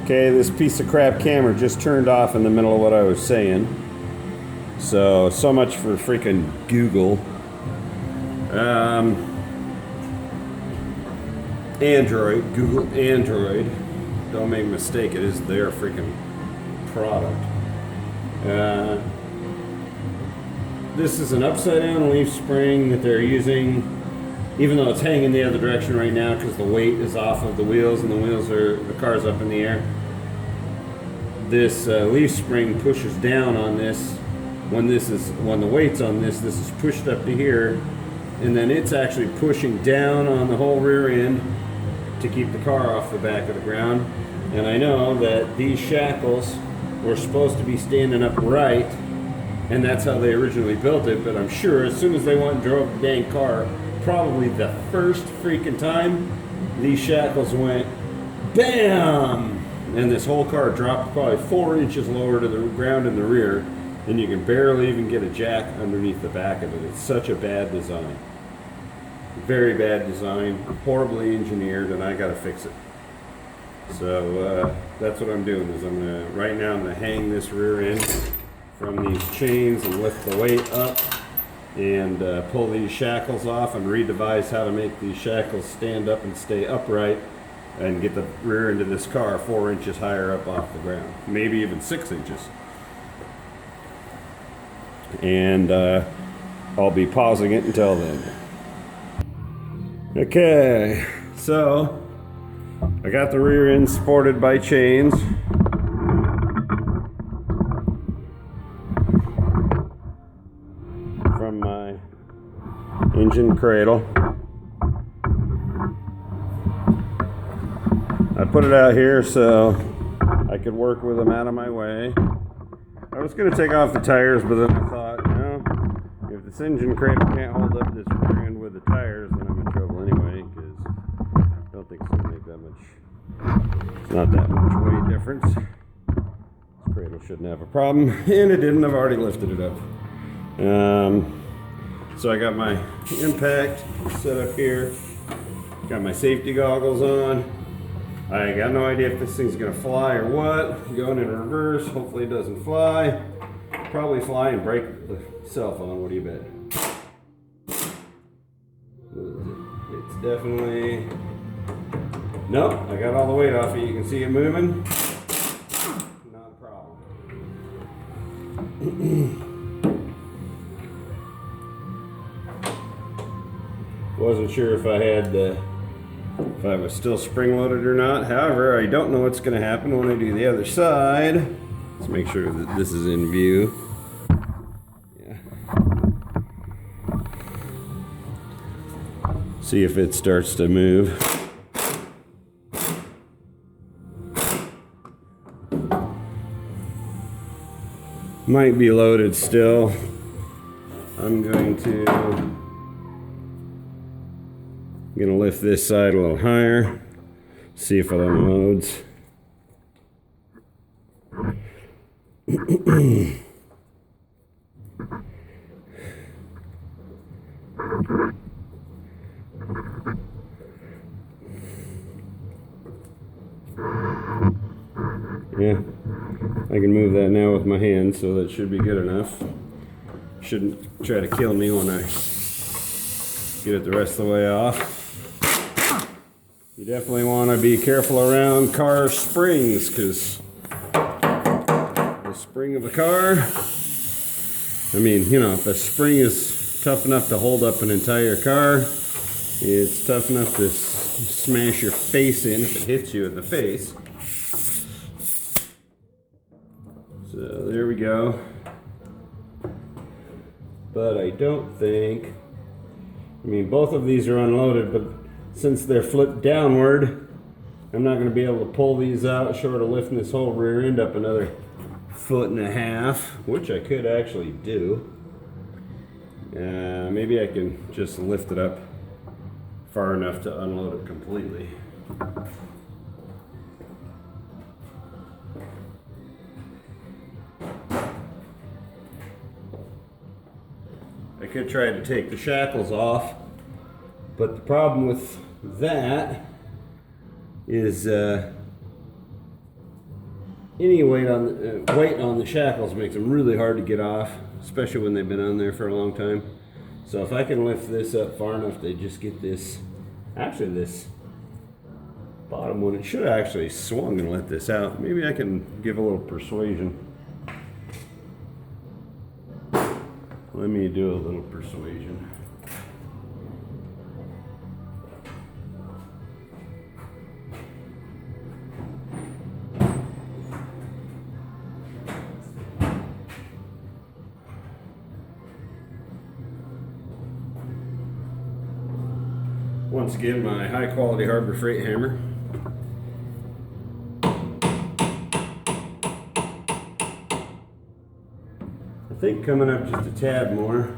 Okay, this piece of crap camera just turned off in the middle of what I was saying. So much for freaking Google. Android, Google Android. Don't make a mistake, it is their freaking product. This is an upside down leaf spring that they're using, even though it's hanging the other direction right now because the weight is off of the wheels and the car's up in the air. This leaf spring pushes down on this. When the weight's on this is pushed up to here, and then it's actually pushing down on the whole rear end to keep the car off the back of the ground. And I know that these shackles were supposed to be standing upright, and that's how they originally built it, but I'm sure as soon as they went and drove the dang car, probably the first freaking time, these shackles went BAM! And this whole car dropped probably 4 inches lower to the ground in the rear, and you can barely even get a jack underneath the back of it. It's such a bad design. Very bad design, horribly engineered, and I gotta fix it. So that's what I'm doing, is right now I'm gonna hang this rear end from these chains and lift the weight up and pull these shackles off and redevise how to make these shackles stand up and stay upright and get the rear end of this car 4 inches higher up off the ground, maybe even 6 inches. And I'll be pausing it until then. Okay, so I got the rear end supported by chains. From my engine cradle. I put it out here so I could work with them out of my way. I was going to take off the tires, but then I thought, if this engine cradle can't hold up this rear end with the tires, then I'm in trouble anyway, because I don't think it's going to make that much, it's not that much weight difference. This cradle shouldn't have a problem, and it didn't. I've already lifted it up. So I got my impact set up here, got my safety goggles on. I got no idea if this thing's gonna fly or what. Going in reverse, hopefully it doesn't fly. Probably fly and break the cell phone, what do you bet? It's definitely, nope, I got all the weight off it. You can see it moving. Not a problem. Wasn't sure if I was still spring loaded or not. However, I don't know what's going to happen when I do the other side. Let's make sure that this is in view. Yeah. See if it starts to move. Might be loaded still. I'm gonna lift this side a little higher, see if it unloads. Yeah, I can move that now with my hand, so that should be good enough. Shouldn't try to kill me when I get it the rest of the way off. You definitely want to be careful around car springs, because the spring of a car, I mean, if a spring is tough enough to hold up an entire car, it's tough enough to smash your face in if it hits you in the face. So there we go. But I don't think, both of these are unloaded, but since they're flipped downward, I'm not going to be able to pull these out short of lifting this whole rear end up another 1.5 feet, which I could actually do. Maybe I can just lift it up far enough to unload it completely. I could try to take the shackles off, but the problem with that is any weight on the shackles makes them really hard to get off, especially when they've been on there for a long time. So if I can lift this up far enough to just get this, actually this bottom one, it should have actually swung and let this out. Maybe I can give a little persuasion. Let me do a little persuasion. Once again, my high quality Harbor Freight hammer. I think coming up just a tad more.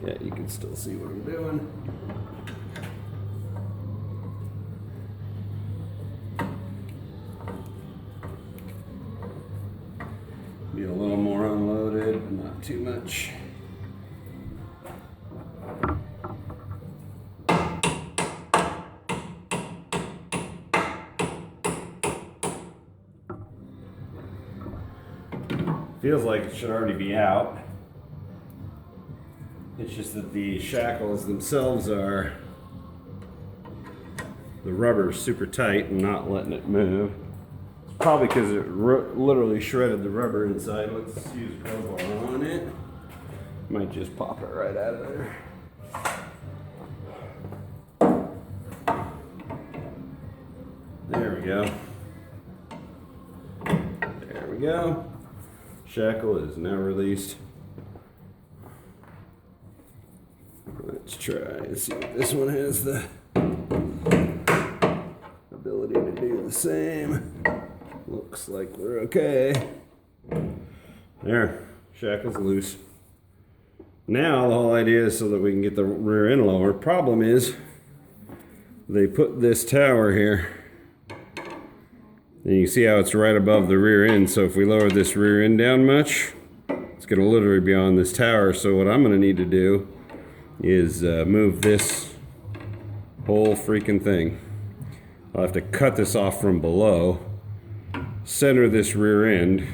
Yeah, you can still see what I'm doing. Be a little more unloaded, but not too much. Feels like it should already be out. It's just that the shackles themselves are, the rubber's super tight and not letting it move. It's probably because it literally shredded the rubber inside. Let's use a crowbar on it. Might just pop it right out of there. There we go. There we go. Shackle is now released. Let's try and see if this one has the ability to do the same. Looks like we're okay. There, shackle's loose. Now the whole idea is so that we can get the rear end lower. Problem is, they put this tower here. And you can see how it's right above the rear end. So if we lower this rear end down much, it's going to literally be on this tower. So what I'm going to need to do is move this whole freaking thing. I'll have to cut this off from below, center this rear end,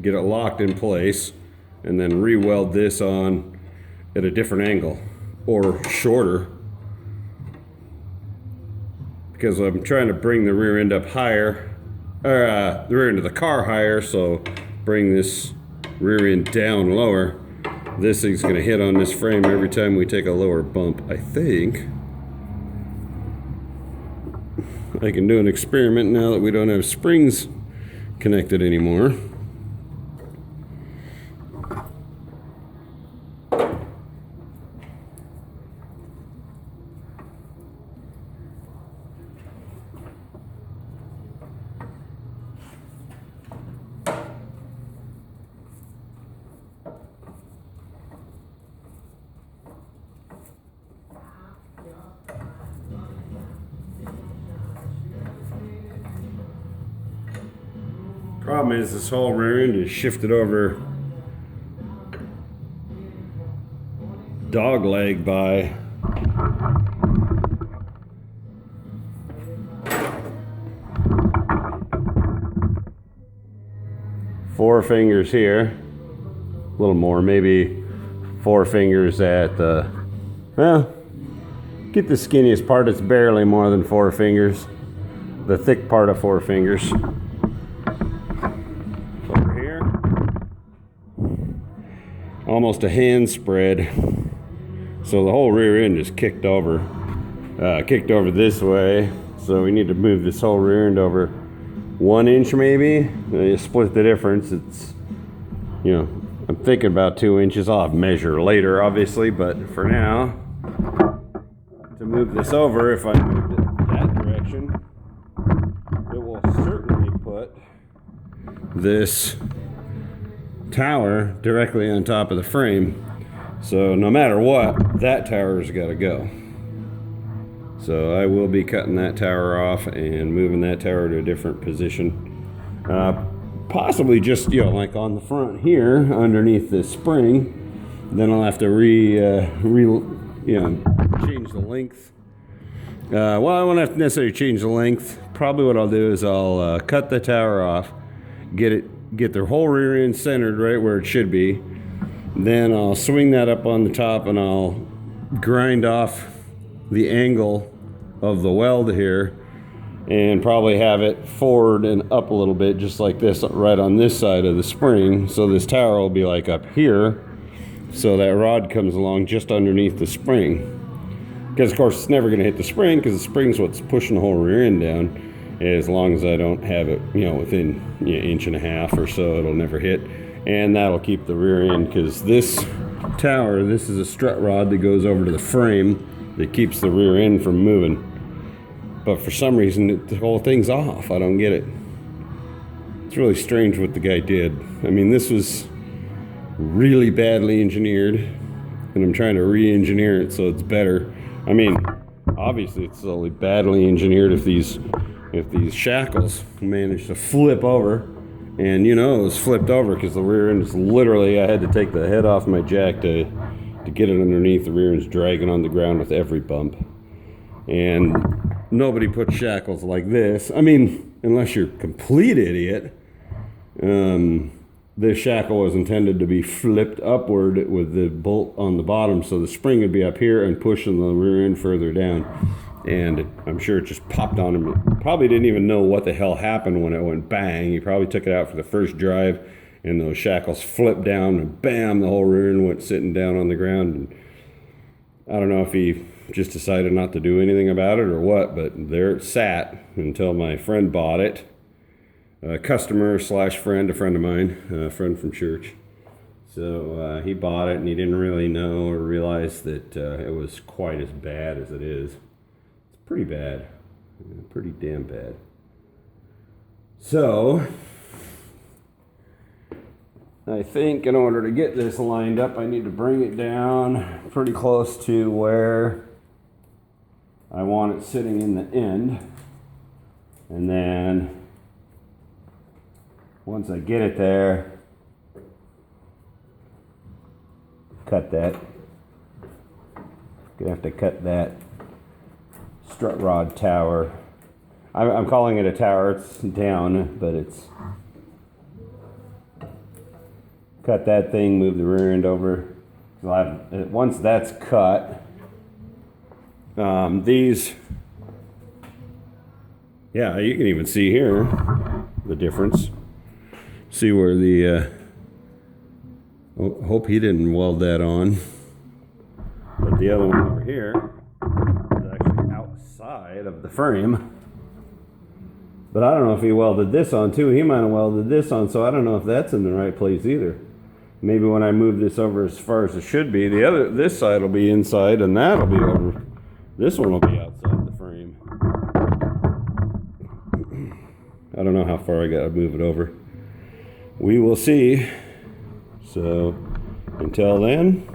get it locked in place, and then re-weld this on at a different angle or shorter, because I'm trying to bring the rear end up higher, or the rear end of the car higher, so bring this rear end down lower. This thing's going to hit on this frame every time we take a lower bump. I think I can do an experiment now that we don't have springs connected anymore. Problem is, this whole rear end is shifted over dog leg by four fingers here, a little more, maybe 4 fingers at the, well, get the skinniest part, it's barely more than 4 fingers, the thick part of 4 fingers. Almost a hand spread, so the whole rear end is kicked over this way. So we need to move this whole rear end over 1 inch, maybe. You split the difference. It's, you know, I'm thinking about 2 inches. I'll have to measure later, obviously, but for now, to move this over, if I move it that direction, it will certainly put this tower directly on top of the frame. So no matter what, that tower's got to go. So I will be cutting that tower off and moving that tower to a different position. Possibly just, you know, like on the front here underneath this spring. Then I'll have to change the length. Well, I won't have to necessarily change the length. Probably what I'll do is I'll cut the tower off, get the whole rear end centered right where it should be. Then I'll swing that up on the top and I'll grind off the angle of the weld here and probably have it forward and up a little bit, just like this, right on this side of the spring. So this tower will be like up here, so that rod comes along just underneath the spring. Because of course it's never going to hit the spring, because the spring's what's pushing the whole rear end down. As long as I don't have it, within an inch and a half or so, it'll never hit. And that'll keep the rear end, because this tower, this is a strut rod that goes over to the frame that keeps the rear end from moving. But for some reason, the whole thing's off. I don't get it. It's really strange what the guy did. I mean, this was really badly engineered, and I'm trying to re-engineer it so it's better. I mean, obviously it's only badly engineered if these shackles manage to flip over. And it was flipped over because the rear end is literally, I had to take the head off my jack to get it underneath. The rear end's dragging on the ground with every bump. And nobody puts shackles like this. I mean, unless you're a complete idiot. This shackle was intended to be flipped upward with the bolt on the bottom, so the spring would be up here and pushing the rear end further down. And I'm sure it just popped on him. Probably didn't even know what the hell happened when it went bang. He probably took it out for the first drive, and those shackles flipped down, and bam, the whole rear end went sitting down on the ground. And I don't know if he just decided not to do anything about it or what, but there it sat until my friend bought it. A customer slash friend, a friend of mine, a friend from church. So he bought it, and he didn't really know or realize that it was quite as bad as it is. It's pretty bad, pretty damn bad. So I think in order to get this lined up, I need to bring it down pretty close to where I want it sitting in the end. And then once I get it there, cut that. Gonna have to cut that strut rod tower. I'm calling it a tower. It's down, but it's cut that thing, move the rear end over. Once that's cut, these, yeah, you can even see here the difference. See where the, hope he didn't weld that on. But the other one over here is actually outside of the frame. But I don't know if he welded this on too. He might have welded this on, so I don't know if that's in the right place either. Maybe when I move this over as far as it should be, this side will be inside and that'll be over. This one will be outside the frame. I don't know how far I gotta move it over. We will see. So until then,